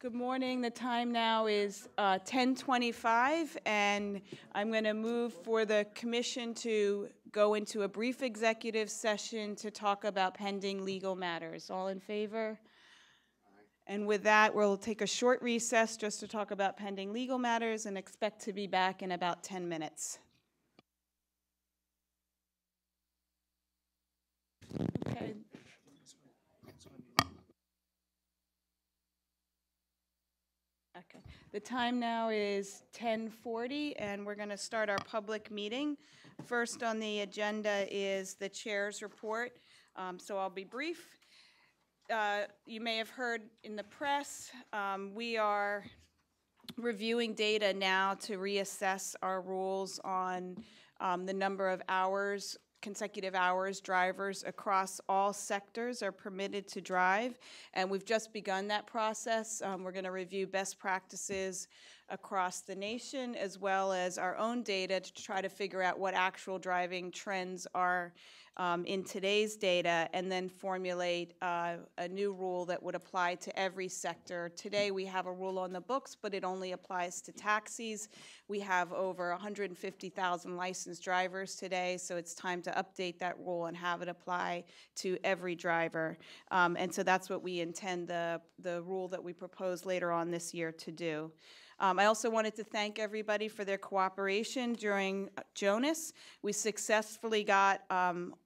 Good morning. The time now is 10:25, and I'm going to move for the commission to go into a brief executive session to talk about pending legal matters. All in favor? And with that, we'll take a short recess just to talk about pending legal matters and expect to be back in about 10 minutes. Okay. Okay. The time now is 10:40, and we're going to start our public meeting. First on the agenda is the chair's report, so I'll be brief. You may have heard in the press, we are reviewing data now to reassess our rules on the number of hours, consecutive hours drivers across all sectors are permitted to drive, and we've just begun that process. We're going to review best practices across the nation as well as our own data to try to figure out what actual driving trends are in today's data, and then formulate a new rule that would apply to every sector. Today we have a rule on the books, but it only applies to taxis. We have over 150,000 licensed drivers today, so it's time to update that rule and have it apply to every driver. And so that's what we intend the rule that we propose later on this year to do. I also wanted to thank everybody for their cooperation during Jonas. We successfully got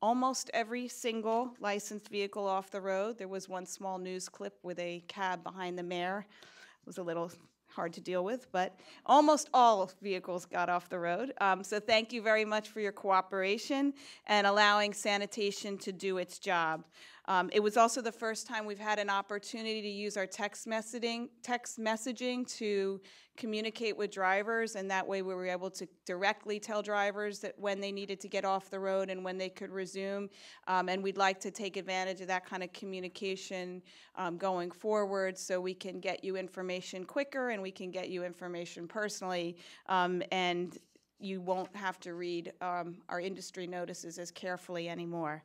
almost every single licensed vehicle off the road. There was one small news clip with a cab behind the mayor. It was a little hard to deal with, but almost all vehicles got off the road. So thank you very much for your cooperation and allowing sanitation to do its job. It was also the first time we've had an opportunity to use our text messaging to communicate with drivers, and that way we were able to directly tell drivers that when they needed to get off the road and when they could resume. And we'd like to take advantage of that kind of communication going forward, so we can get you information quicker and we can get you information personally, and you won't have to read our industry notices as carefully anymore.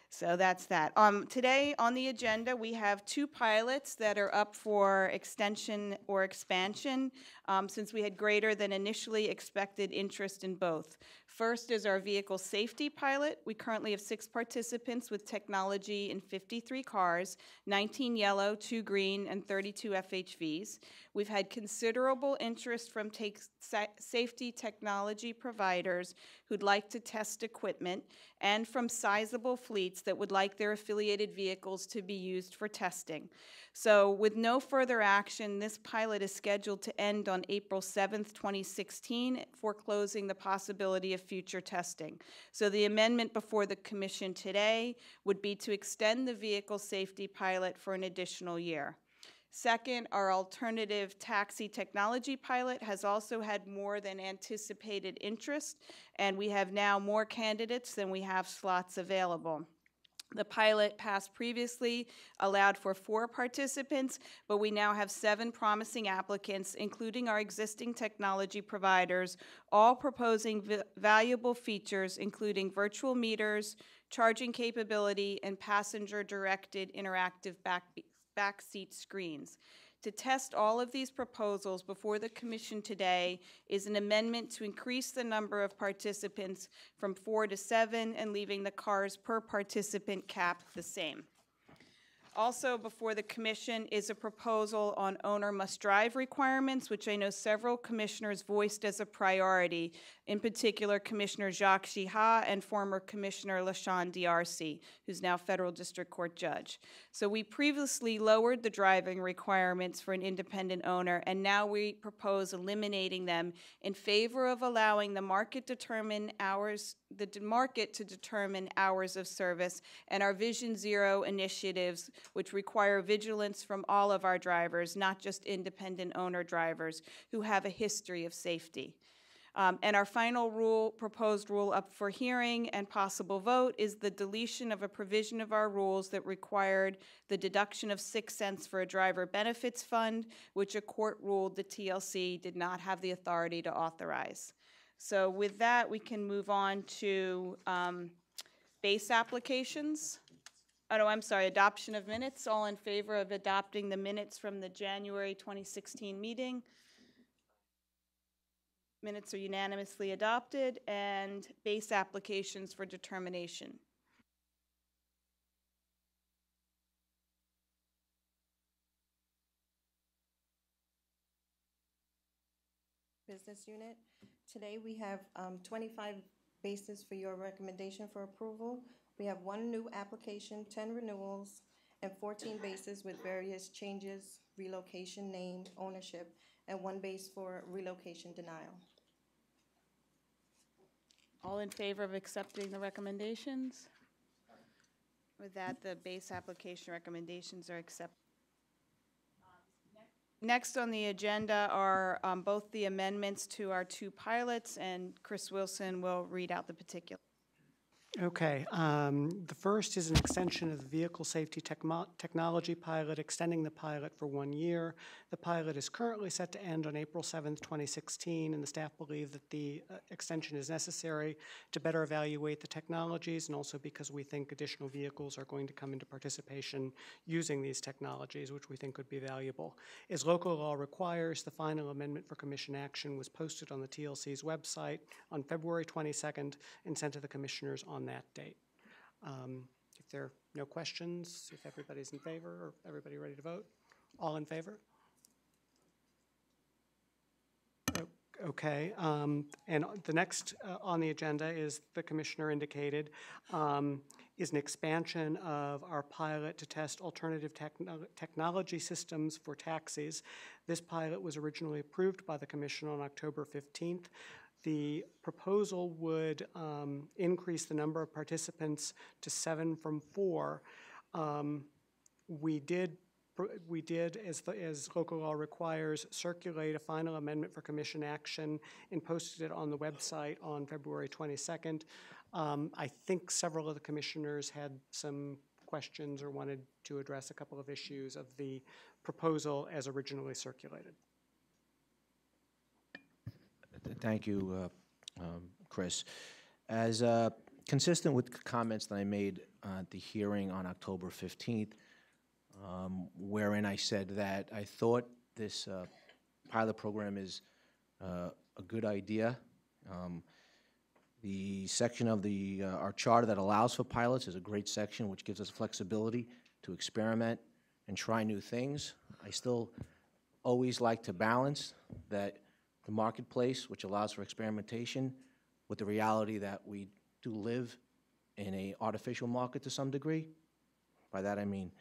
So that's that. Today on the agenda, we have two pilots that are up for extension or expansion since we had greater than initially expected interest in both. First is our vehicle safety pilot. We currently have 6 participants with technology in 53 cars, 19 yellow, 2 green, and 32 FHVs. We've had considerable interest from safety technology providers who'd like to test equipment, and from sizable fleets that would like their affiliated vehicles to be used for testing. So with no further action, this pilot is scheduled to end on April 7th, 2016, foreclosing the possibility of future testing. So the amendment before the commission today would be to extend the vehicle safety pilot for an additional year. Second, our alternative taxi technology pilot has also had more than anticipated interest, and we have now more candidates than we have slots available. The pilot passed previously allowed for 4 participants, but we now have 7 promising applicants, including our existing technology providers, all proposing valuable features, including virtual meters, charging capability, and passenger-directed interactive backseat screens. To test all of these proposals before the commission today is an amendment to increase the number of participants from 4 to 7 and leaving the cars per participant cap the same. Also before the commission is a proposal on owner must drive requirements, which I know several commissioners voiced as a priority, in particular Commissioner Jacques Chiha and former Commissioner LaShawn D'Arcy, who's now federal district court judge. So we previously lowered the driving requirements for an independent owner, and now we propose eliminating them in favor of allowing the market to determine hours of service, and our Vision Zero initiatives, which require vigilance from all of our drivers, not just independent owner drivers who have a history of safety. And our final proposed rule up for hearing and possible vote is the deletion of a provision of our rules that required the deduction of 6 cents for a driver benefits fund, which a court ruled the TLC did not have the authority to authorize. So with that, we can move on to base applications. Oh, no, I'm sorry, adoption of minutes. All in favor of adopting the minutes from the January 2016 meeting? Minutes are unanimously adopted. And base applications for determination. Business unit. Today we have 25 bases for your recommendation for approval. We have 1 new application, 10 renewals, and 14 bases with various changes, relocation, name, ownership, and 1 base for relocation denial. All in favor of accepting the recommendations? With that, the base application recommendations are accepted. Next on the agenda are both the amendments to our 2 pilots, and Chris Wilson will read out the particulars. Okay. The first is an extension of the vehicle safety technology pilot, extending the pilot for 1 year. The pilot is currently set to end on April 7th, 2016, and the staff believe that the extension is necessary to better evaluate the technologies, and also because we think additional vehicles are going to come into participation using these technologies, which we think could be valuable. As local law requires, the final amendment for commission action was posted on the TLC's website on February 22nd and sent to the commissioners on that date. If there are no questions, if everybody's in favor, or everybody ready to vote? All in favor? Okay. And the next on the agenda is, the commissioner indicated, is an expansion of our pilot to test alternative technology systems for taxis. This pilot was originally approved by the commission on October 15th. The proposal would increase the number of participants to 7 from 4. We did, as local law requires, circulate a final amendment for commission action and posted it on the website on February 22nd. I think several of the commissioners had some questions or wanted to address a couple of issues of the proposal as originally circulated. Thank you, Chris. As consistent with comments that I made at the hearing on October 15th, wherein I said that I thought this pilot program is a good idea. The section of our charter that allows for pilots is a great section, which gives us flexibility to experiment and try new things. I still always like to balance that the marketplace, which allows for experimentation, with the reality that we do live in an artificial market to some degree. By that I mean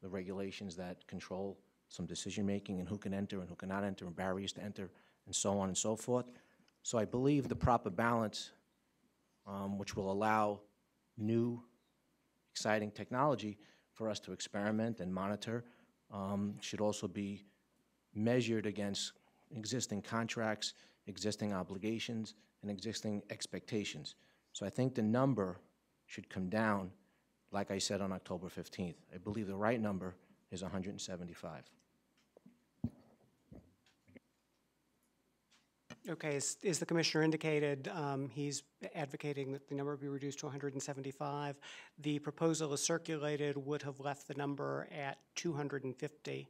the regulations that control some decision-making and who can enter and who cannot enter and barriers to enter and so on and so forth. So I believe the proper balance, which will allow new, exciting technology for us to experiment and monitor, should also be measured against existing contracts, existing obligations, and existing expectations. So I think the number should come down, like I said on October 15th. I believe the right number is 175. Okay, as the commissioner indicated, he's advocating that the number be reduced to 175. The proposal as circulated would have left the number at 250.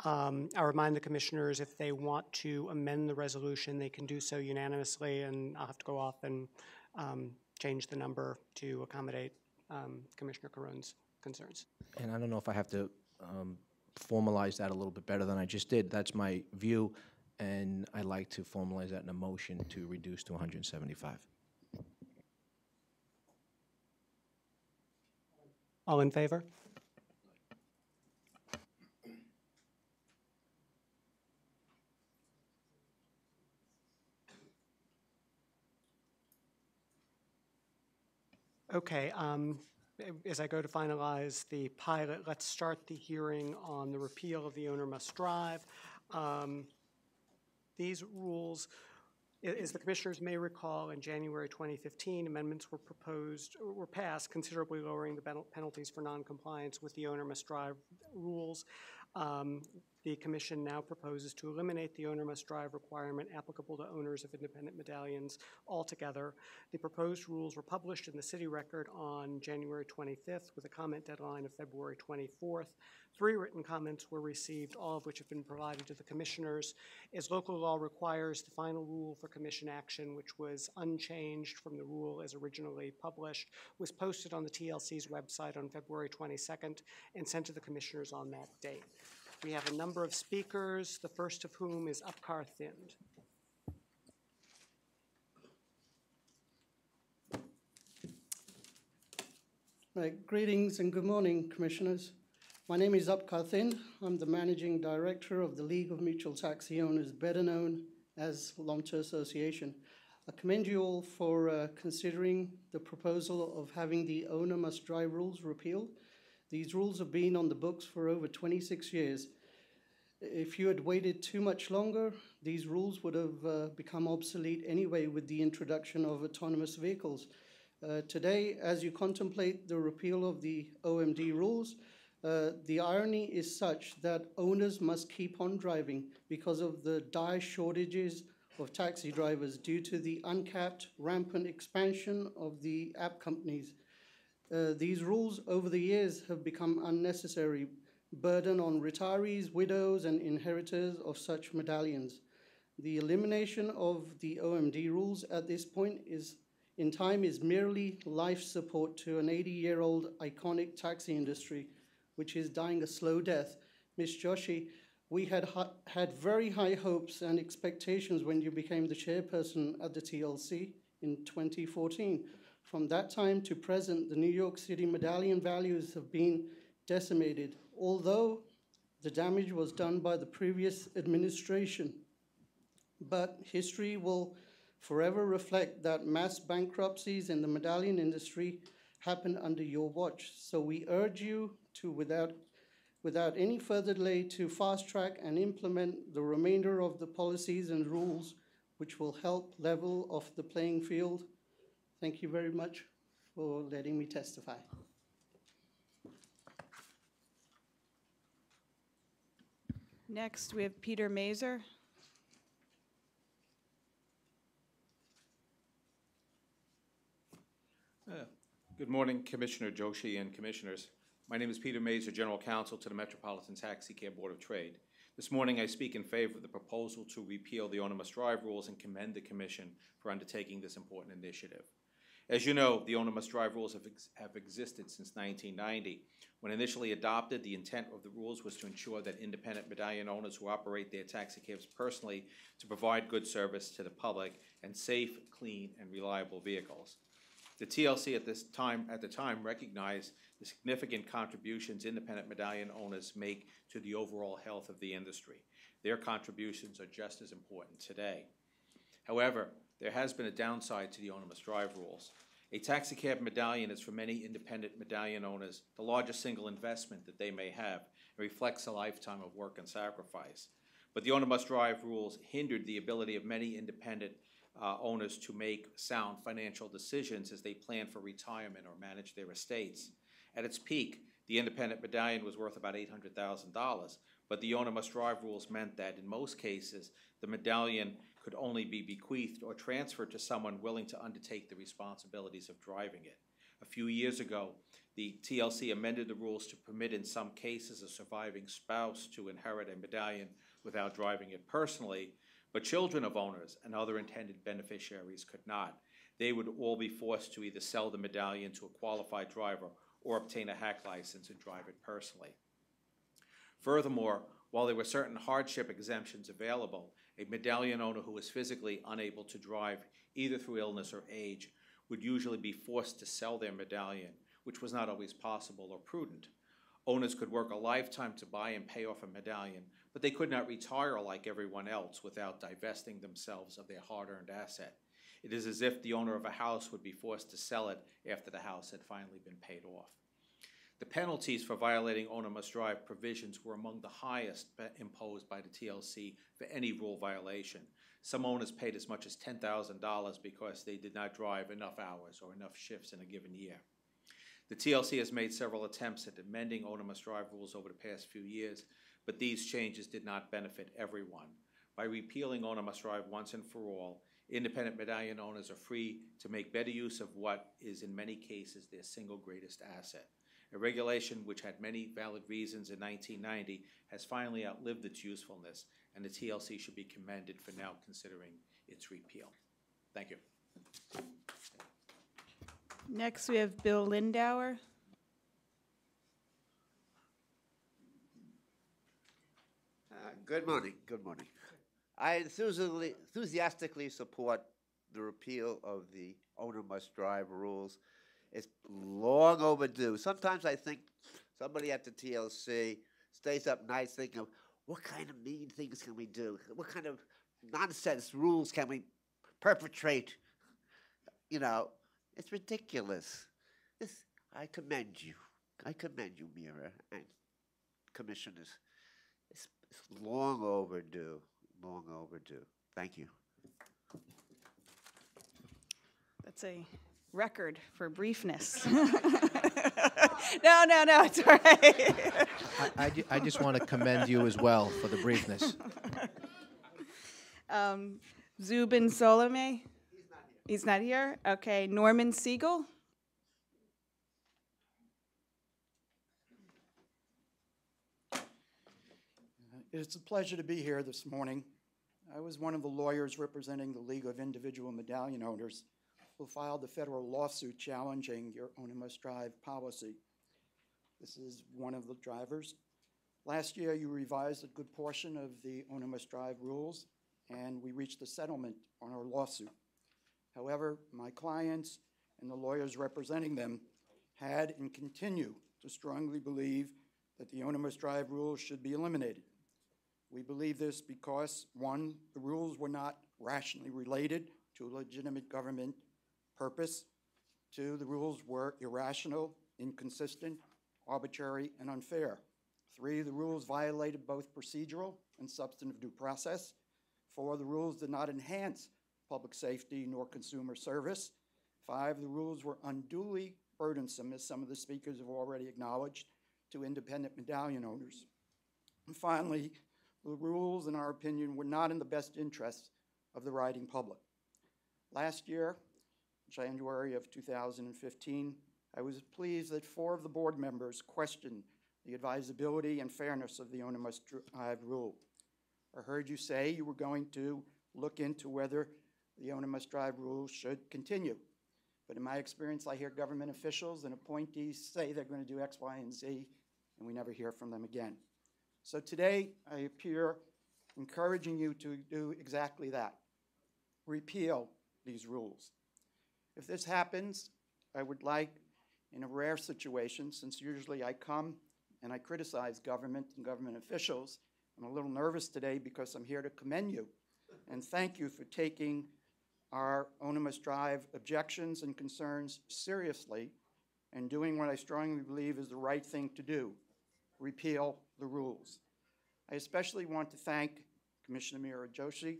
I'll remind the commissioners, if they want to amend the resolution, they can do so unanimously, and I'll have to go off and change the number to accommodate Commissioner Caron's concerns. And I don't know if I have to formalize that a little bit better than I just did. That's my view, and I'd like to formalize that in a motion to reduce to 175. All in favor? Okay, as I go to finalize the pilot, let's start the hearing on the repeal of the owner must drive. These rules As the commissioners may recall, in January 2015, amendments were passed considerably lowering the penalties for noncompliance with the owner must drive rules. The commission now proposes to eliminate the owner must drive requirement applicable to owners of independent medallions altogether. The proposed rules were published in the city record on January 25th with a comment deadline of February 24th. 3 written comments were received, all of which have been provided to the commissioners. As local law requires, the final rule for commission action, which was unchanged from the rule as originally published, was posted on the TLC's website on February 22nd and sent to the commissioners on that date. We have a number of speakers, the first of whom is Upkar Thind. Right, greetings and good morning, Commissioners. My name is Upkar Thind. I'm the Managing Director of the League of Mutual Taxi Owners, better known as LOMTA Association. I commend you all for considering the proposal of having the owner must drive rules repealed. These rules have been on the books for over 26 years. If you had waited too much longer, these rules would have become obsolete anyway with the introduction of autonomous vehicles. Today, as you contemplate the repeal of the OMD rules, the irony is such that owners must keep on driving because of the dire shortages of taxi drivers due to the uncapped, rampant expansion of the app companies. These rules over the years have become unnecessary burden on retirees, widows, and inheritors of such medallions. The elimination of the OMD rules at this point in time is merely life support to an 80-year-old iconic taxi industry, which is dying a slow death. Ms. Joshi, we had very high hopes and expectations when you became the chairperson at the TLC in 2014. From that time to present, the New York City medallion values have been decimated, although the damage was done by the previous administration. But history will forever reflect that mass bankruptcies in the medallion industry happened under your watch. So we urge you to, without any further delay, to fast track and implement the remainder of the policies and rules which will help level off the playing field. Thank you very much for letting me testify. Next, we have Peter Mazer. Good morning, Commissioner Joshi and Commissioners. My name is Peter Mazer, General Counsel to the Metropolitan Taxi Cab Board of Trade. This morning I speak in favor of the proposal to repeal the owner must drive rules and commend the Commission for undertaking this important initiative. As you know, the owner must drive rules have existed since 1990. When initially adopted, the intent of the rules was to ensure that independent medallion owners who operate their taxi cabs personally to provide good service to the public and safe, clean, and reliable vehicles. The TLC at the time recognized the significant contributions independent medallion owners make to the overall health of the industry. Their contributions are just as important today. However, there has been a downside to the owner must drive rules. A taxi cab medallion is for many independent medallion owners the largest single investment that they may have and reflects a lifetime of work and sacrifice. But the owner must drive rules hindered the ability of many independent owners to make sound financial decisions as they plan for retirement or manage their estates. At its peak, the independent medallion was worth about $800,000, but the owner must drive rules meant that in most cases, the medallion could only be bequeathed or transferred to someone willing to undertake the responsibilities of driving it. A few years ago, the TLC amended the rules to permit in some cases a surviving spouse to inherit a medallion without driving it personally, but children of owners and other intended beneficiaries could not. They would all be forced to either sell the medallion to a qualified driver or obtain a hack license and drive it personally. Furthermore, while there were certain hardship exemptions available, a medallion owner who was physically unable to drive either through illness or age would usually be forced to sell their medallion, which was not always possible or prudent. Owners could work a lifetime to buy and pay off a medallion, but they could not retire like everyone else without divesting themselves of their hard-earned asset. It is as if the owner of a house would be forced to sell it after the house had finally been paid off. The penalties for violating owner must drive provisions were among the highest imposed by the TLC for any rule violation. Some owners paid as much as $10,000 because they did not drive enough hours or enough shifts in a given year. The TLC has made several attempts at amending owner must drive rules over the past few years, but these changes did not benefit everyone. By repealing owner must drive once and for all, independent medallion owners are free to make better use of what is in many cases their single greatest asset. A regulation which had many valid reasons in 1990 has finally outlived its usefulness, and the TLC should be commended for now considering its repeal. Thank you. Next, we have Bill Lindauer. Good morning, good morning. I enthusiastically support the repeal of the owner must drive rules. It's long overdue. Sometimes I think somebody at the TLC stays up nights thinking, what kind of mean things can we do? What kind of nonsense rules can we perpetrate? You know, it's ridiculous. I commend you. I commend you, Mira, and commissioners. It's long overdue, long overdue. Thank you. That's a record for briefness. No, it's all right. I just want to commend you as well for the briefness. Zubin Solome? He's not here. Okay, Norman Siegel? It's a pleasure to be here this morning. I was one of the lawyers representing the League of Individual Medallion Owners who filed the federal lawsuit challenging your owner must drive policy. This is one of the drivers. Last year, you revised a good portion of the owner must drive rules, and we reached a settlement on our lawsuit. However, my clients and the lawyers representing them had and continue to strongly believe that the owner must drive rules should be eliminated. We believe this because, one, the rules were not rationally related to a legitimate government purpose. Two, the rules were irrational, inconsistent, arbitrary, and unfair. Three, the rules violated both procedural and substantive due process. Four, the rules did not enhance public safety nor consumer service. Five, the rules were unduly burdensome, as some of the speakers have already acknowledged, to independent medallion owners. And finally, the rules, in our opinion, were not in the best interests of the riding public. Last year, January of 2015, I was pleased that 4 of the board members questioned the advisability and fairness of the owner must drive rule. I heard you say you were going to look into whether the owner must drive rule should continue. But in my experience, I hear government officials and appointees say they're going to do X, Y, and Z, and we never hear from them again. So today, I appear encouraging you to do exactly that. Repeal these rules. If this happens, I would like, in a rare situation, since usually I come and I criticize government and government officials, I'm a little nervous today because I'm here to commend you and thank you for taking our owner must drive objections and concerns seriously and doing what I strongly believe is the right thing to do, repeal the rules. I especially want to thank Commissioner Mira Joshi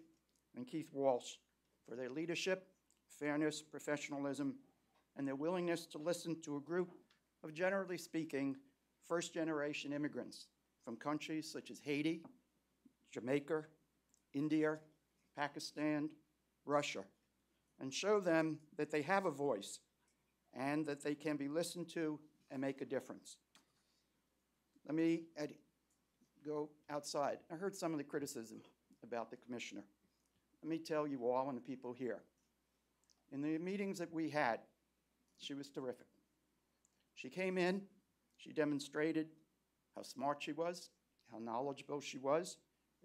and Keith Walsh for their leadership, fairness, professionalism, and their willingness to listen to a group of, generally speaking, first-generation immigrants from countries such as Haiti, Jamaica, India, Pakistan, Russia, and show them that they have a voice and that they can be listened to and make a difference. Let me go outside. I heard some of the criticism about the commissioner. Let me tell you all and the people here. In the meetings that we had, she was terrific. She came in, she demonstrated how smart she was, how knowledgeable she was.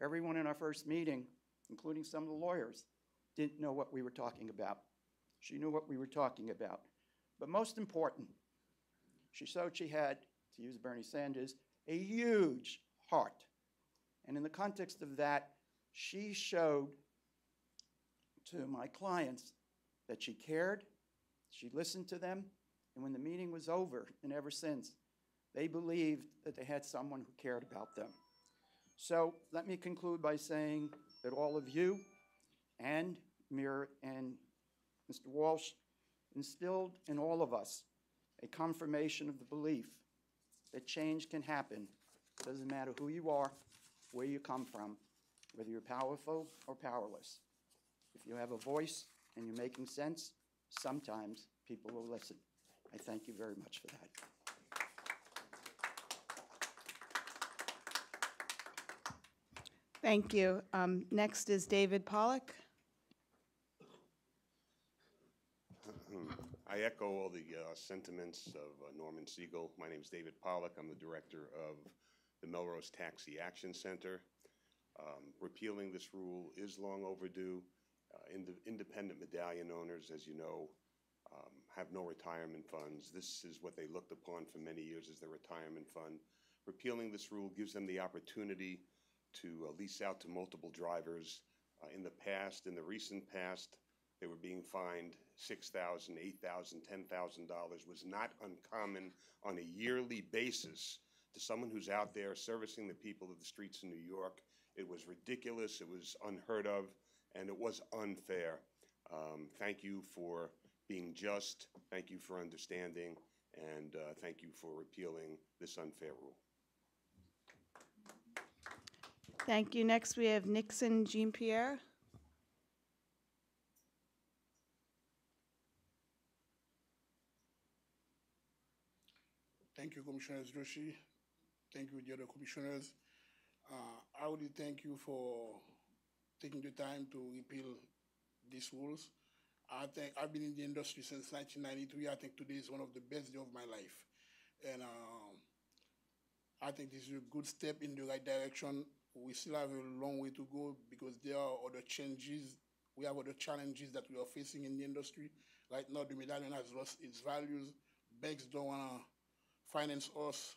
Everyone in our first meeting, including some of the lawyers, didn't know what we were talking about. She knew what we were talking about. But most important, she showed she had, to use Bernie Sanders, a huge heart. And in the context of that, she showed to my clients that she cared, she listened to them, and when the meeting was over, and ever since, they believed that they had someone who cared about them. So let me conclude by saying that all of you and Mayor and Mr. Walsh instilled in all of us a confirmation of the belief that change can happen. Doesn't matter who you are, where you come from, whether you're powerful or powerless. If you have a voice and you're making sense, sometimes people will listen. I thank you very much for that. Thank you. Next is David Pollock. I echo all the sentiments of Norman Siegel. My name is David Pollock. I'm the director of the Melrose Taxi Action Center. Repealing this rule is long overdue. Independent medallion owners, as you know, have no retirement funds. This is what they looked upon for many years as their retirement fund. Repealing this rule gives them the opportunity to lease out to multiple drivers. In the recent past, they were being fined $6,000, $8,000, $10,000 was not uncommon on a yearly basis to someone who's out there servicing the people of the streets in New York. It was ridiculous, it was unheard of, and it was unfair. Thank you for being just, thank you for understanding, and thank you for repealing this unfair rule. Thank you. Next, we have Nixon Jean-Pierre. Thank you, Commissioners Joshi. Thank you, the other commissioners. I really thank you for taking the time to repeal these rules. I think I've been in the industry since 1993. I think today is one of the best days of my life. And I think this is a good step in the right direction. We still have a long way to go because there are other changes. We have other challenges that we are facing in the industry. Right now, the medallion has lost its values. Banks don't want to finance us.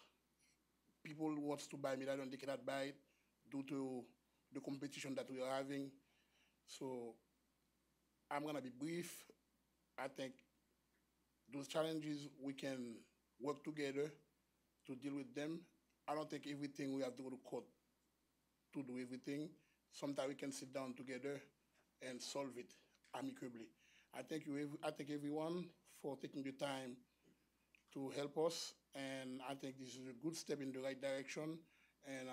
People who want to buy medallion, they cannot buy it due to the competition that we are having. So I'm going to be brief. I think those challenges, we can work together to deal with them. I don't think everything we have to go to court to do everything. Sometimes we can sit down together and solve it amicably. I thank everyone for taking the time to help us, and I think this is a good step in the right direction. And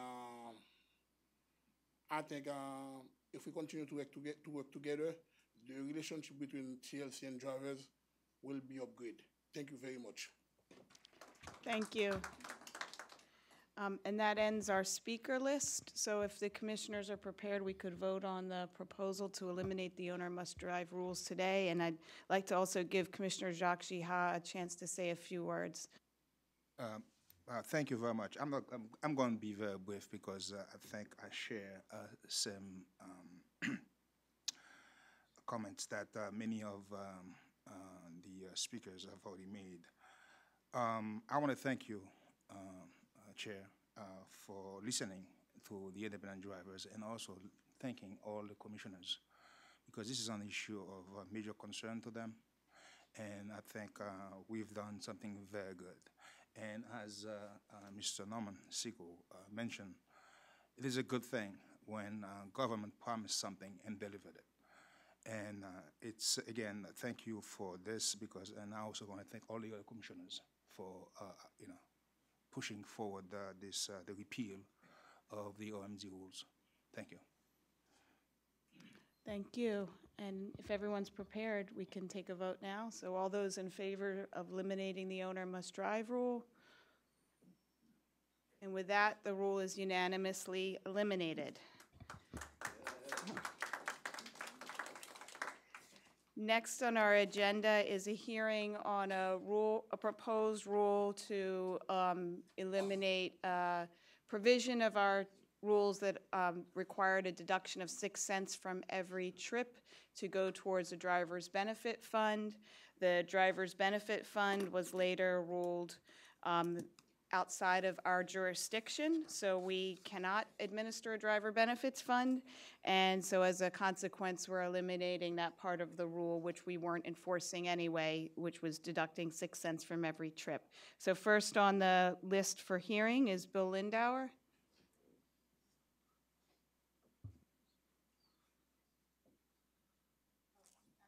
I think if we continue to work together, the relationship between TLC and drivers will be upgraded. Thank you very much. Thank you. And that ends our speaker list. So if the commissioners are prepared, we could vote on the proposal to eliminate the owner must drive rules today. And I'd like to also give Commissioner Jacques Giha a chance to say a few words. Thank you very much. I'm going to be very brief because I think I share some comments that many of the speakers have already made. I want to thank you, Chair, for listening to the independent drivers and also thanking all the commissioners because this is an issue of major concern to them. And I think we've done something very good. And as Mr. Norman Siegel mentioned, it is a good thing when government promised something and delivered it. And it's, again, thank you for this because, and I also want to thank all the other commissioners for, pushing forward the repeal of the OMZ rules. Thank you. Thank you. And if everyone's prepared, we can take a vote now. So all those in favor of eliminating the owner must drive rule? And with that, the rule is unanimously eliminated. Next on our agenda is a hearing on a proposed rule to eliminate provision of our rules that required a deduction of 6 cents from every trip to go towards a driver's benefit fund. The driver's benefit fund was later ruled outside of our jurisdiction, so we cannot administer a driver benefits fund. And so as a consequence, we're eliminating that part of the rule, which we weren't enforcing anyway, which was deducting 6 cents from every trip. So first on the list for hearing is Bill Lindauer.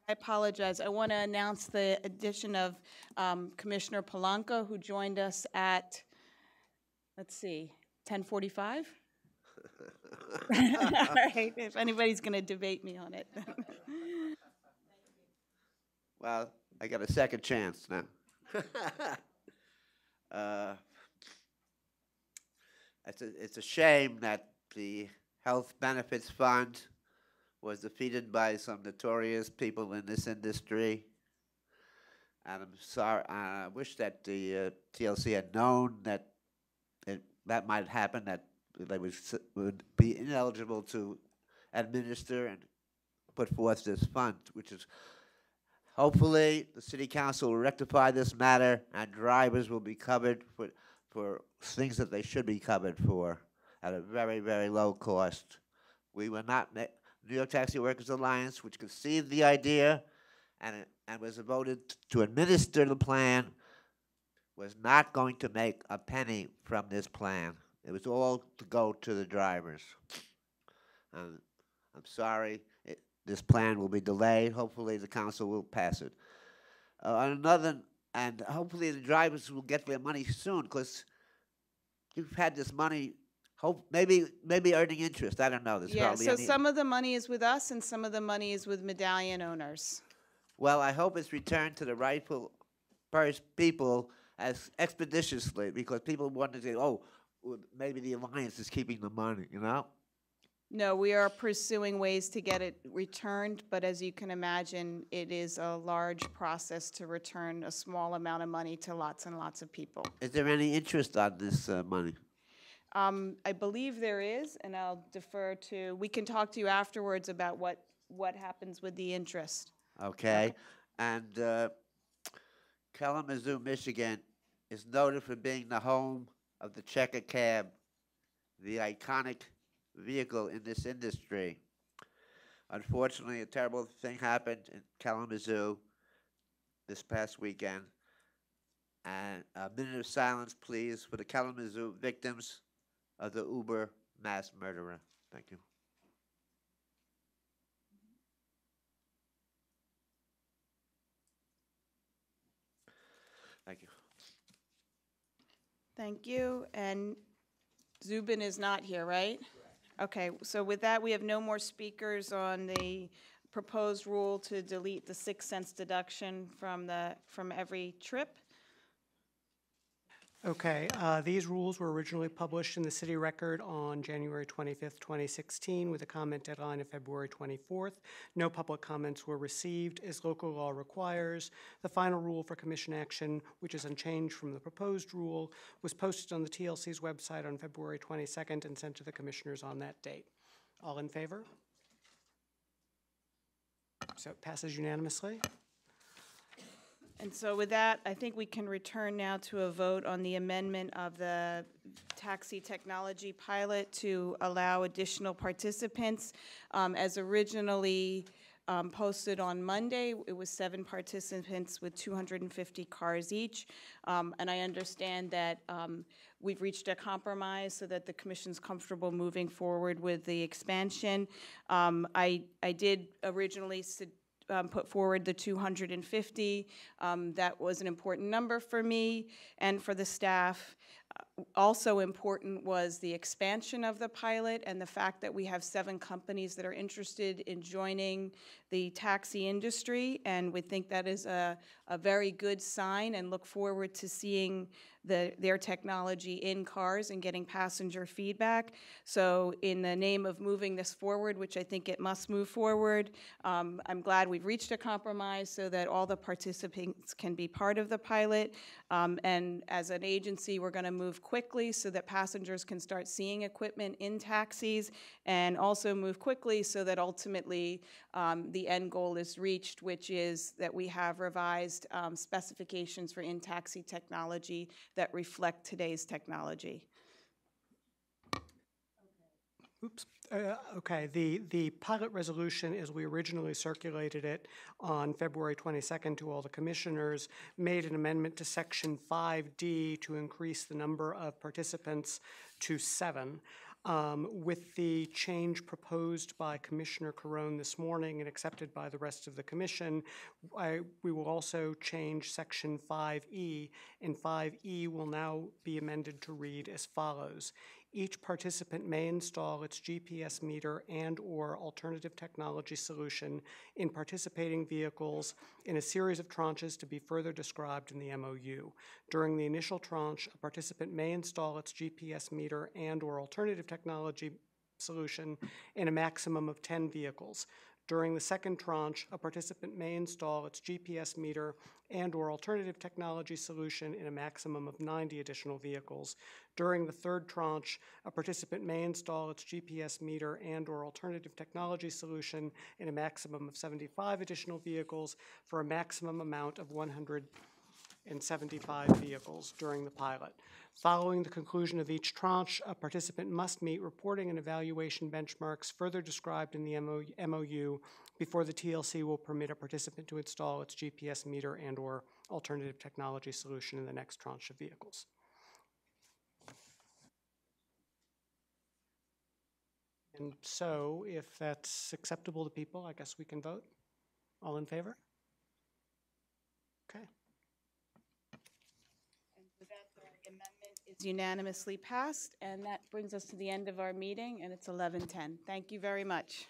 I apologize. I want to announce the addition of Commissioner Polanco, who joined us at, let's see, 10:45? All right, if anybody's going to debate me on it. Well, I got a second chance now. It's a shame that the Health Benefits Fund was defeated by some notorious people in this industry. And I'm sorry, I wish that the TLC had known that that might happen, that they would be ineligible to administer and put forth this fund, which is hopefully the city council will rectify this matter and drivers will be covered for things that they should be covered for at a very, very low cost. We were not, New York Taxi Workers Alliance, which conceived the idea and was voted to administer the plan, was not going to make a penny from this plan. It was all to go to the drivers. I'm sorry, this plan will be delayed. Hopefully the council will pass it. And hopefully the drivers will get their money soon, because you've had this money, maybe earning interest. I don't know. Yeah, so some of the money is with us and some of the money is with medallion owners. Well, I hope it's returned to the rightful people as expeditiously, because people want to say, oh, well, maybe the alliance is keeping the money, you know? No, we are pursuing ways to get it returned, but as you can imagine, it is a large process to return a small amount of money to lots and lots of people. Is there any interest on this money? I believe there is, and I'll defer to, we can talk to you afterwards about what happens with the interest. Okay. And Kalamazoo, Michigan is noted for being the home of the checker cab, the iconic vehicle in this industry. Unfortunately, a terrible thing happened in Kalamazoo this past weekend. And a minute of silence, please, for the Kalamazoo victims of the Uber mass murderer. Thank you. Thank you. Thank you. And Zubin is not here, right? Okay, so with that, we have no more speakers on the proposed rule to delete the 6 cents deduction from every trip. Okay, these rules were originally published in the city record on January 25th, 2016, with a comment deadline of February 24th. No public comments were received, as local law requires. The final rule for commission action, which is unchanged from the proposed rule, was posted on the TLC's website on February 22nd and sent to the commissioners on that date. All in favor? So it passes unanimously. And so with that, I think we can return now to a vote on the amendment of the taxi technology pilot to allow additional participants. As originally posted on Monday, it was 7 participants with 250 cars each. And I understand that we've reached a compromise so that the commission's comfortable moving forward with the expansion. I did originally put forward the 250. That was an important number for me and for the staff. Also important was the expansion of the pilot and the fact that we have 7 companies that are interested in joining the taxi industry, and we think that is a very good sign and look forward to seeing their technology in cars and getting passenger feedback. So in the name of moving this forward, which I think it must move forward, I'm glad we've reached a compromise so that all the participants can be part of the pilot. And as an agency, we're going to move quickly so that passengers can start seeing equipment in taxis, and also move quickly so that ultimately the end goal is reached, which is that we have revised specifications for in-taxi technology that reflect today's technology. Oops. Okay, the pilot resolution, as we originally circulated it on February 22nd to all the commissioners, made an amendment to Section 5D to increase the number of participants to 7. With the change proposed by Commissioner Carone this morning and accepted by the rest of the commission, we will also change section 5E, and 5E will now be amended to read as follows. Each participant may install its GPS meter and/or alternative technology solution in participating vehicles in a series of tranches to be further described in the MOU. During the initial tranche, a participant may install its GPS meter and/or alternative technology solution in a maximum of 10 vehicles. During the second tranche, a participant may install its GPS meter and/or alternative technology solution in a maximum of 90 additional vehicles. During the third tranche, a participant may install its GPS meter and/or alternative technology solution in a maximum of 75 additional vehicles for a maximum amount of 175 vehicles during the pilot. Following the conclusion of each tranche, a participant must meet reporting and evaluation benchmarks further described in the MOU before the TLC will permit a participant to install its GPS meter and/or alternative technology solution in the next tranche of vehicles. And so, if that's acceptable to people, I guess we can vote. All in favor? Okay. With that, the amendment is unanimously passed, and that brings us to the end of our meeting, and it's 11:10. Thank you very much.